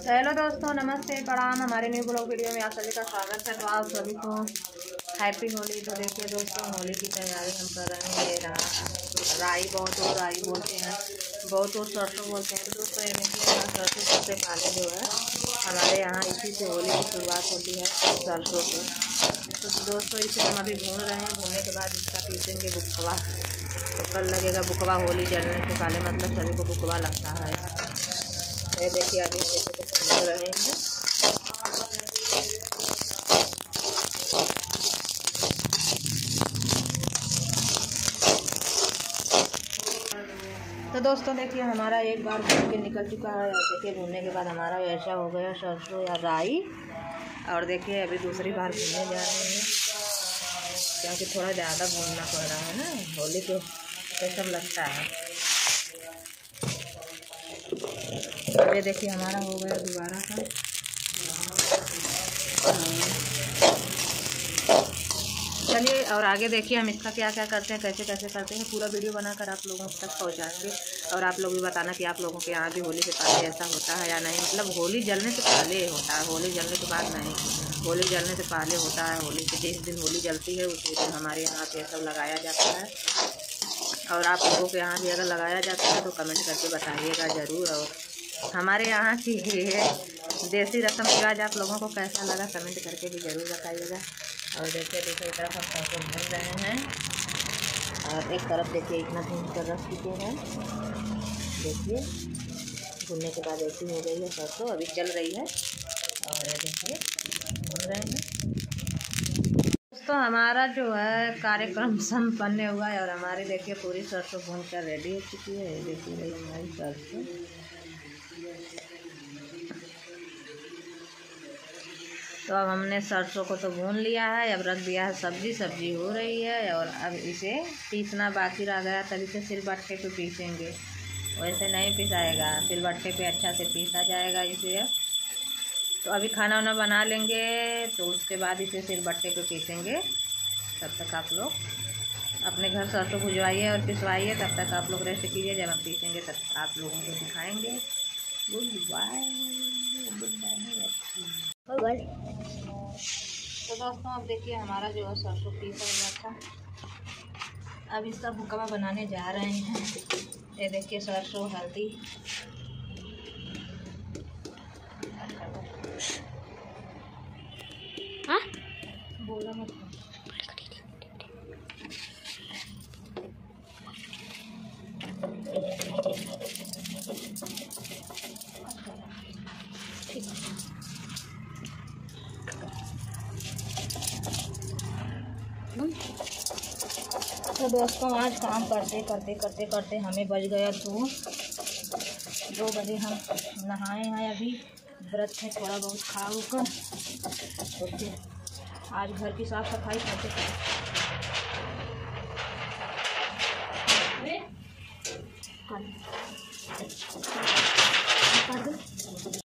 Hello दोस्तों, नमस्ते, प्रणाम। हमारे न्यू ब्लॉग वीडियो में आप सभी का स्वागत है। तो आप सभी को हैप्पी होली। तो देखिए दोस्तों, होली की तैयारी हम कर रहे हैं। ये राई बहुत और राई बोलते हैं, बहुत और सरसों बोलते हैं। तो दोस्तों ये देखिए, सरसों सबसे पहले जो है हमारे यहाँ इसी से होली की शुरुआत होती है, सरसों से। तो दोस्तों इसे हम अभी भून रहे हैं। भूनने के बाद इसका पीसेंगे बुकवा। तो कल लगेगा बुकवा, होली जलने से पहले, मतलब सभी को बुकवा लगता है। ये देखिए अभी भून रहे हैं। तो दोस्तों देखिए, हमारा एक बार भून के निकल चुका है। और देखिए भूनने के बाद हमारा ऐसा हो गया सरसों या राई। और देखिए अभी दूसरी बार भूनने जा रहे हैं, क्योंकि थोड़ा ज़्यादा भूनना पड़ रहा है ना, होली को सब लगता है। ये देखिए हमारा हो गया दोबारा का। चलिए और आगे देखिए हम इसका क्या क्या करते हैं, कैसे कैसे करते हैं, पूरा वीडियो बनाकर आप लोगों तक पहुंचाएंगे। और आप लोग भी बताना कि आप लोगों के यहाँ भी होली से पहले ऐसा होता है या नहीं। मतलब होली जलने से पहले होता है, होली जलने के बाद नहीं। होली जलने से पहले होता है। होली के जिस दिन होली जलती है उसी दिन हमारे यहाँ पे सब लगाया जाता है। और आप लोगों के यहाँ भी अगर लगाया जाता है तो कमेंट करके बताइएगा ज़रूर। और हमारे यहाँ की देसी रस्म रिवाज आप लोगों को कैसा लगा कमेंट करके भी ज़रूर बताइएगा। और देखिए दूसरी तरफ हम सरसों भून रहे हैं। और एक तरफ देखिए इतना भून कर रख चुके हैं। देखिए भूनने के बाद ऐसी हो गई है सरसों, अभी चल रही है। और ये देखिए भून रहे हैं। तो हमारा जो है कार्यक्रम संपन्न हुआ है। और हमारी देखिए पूरी सरसों भून कर रेडी हो चुकी है। ये देखिए हमारी सरसों। तो अब हमने सरसों को तो भून लिया है, अब रख दिया है सब्जी हो रही है। और अब इसे पीसना बाकी रह गया, तब इसे सिलबट्टे पे पीसेंगे। वैसे नहीं पिसाएगा, सिलबट्टे पे अच्छा से पीसा जाएगा इसे। तो अभी खाना वाना बना लेंगे, तो उसके बाद इसे सिलबट्टे पे पीसेंगे। तब तक आप लोग अपने घर सरसों भुजवाइए और पिसवाइए। तब तक आप लोग रेस्ट कीजिए, जब हम पीसेंगे तब आप लोगों को दिखाएंगे। Good bye. तो दोस्तों अब देखिए हमारा जो है सरसों पीसा हुआ था। अब इसका भुकवा बनाने जा रहे हैं। ये देखिए सरसों, हल्दी, बोला मत। तो दोस्तों आज काम करते हमें बज गया 2 बजे। हम नहाए हैं, अभी व्रत है, थोड़ा बहुत खा कर तो फिर आज घर की साफ सफाई करते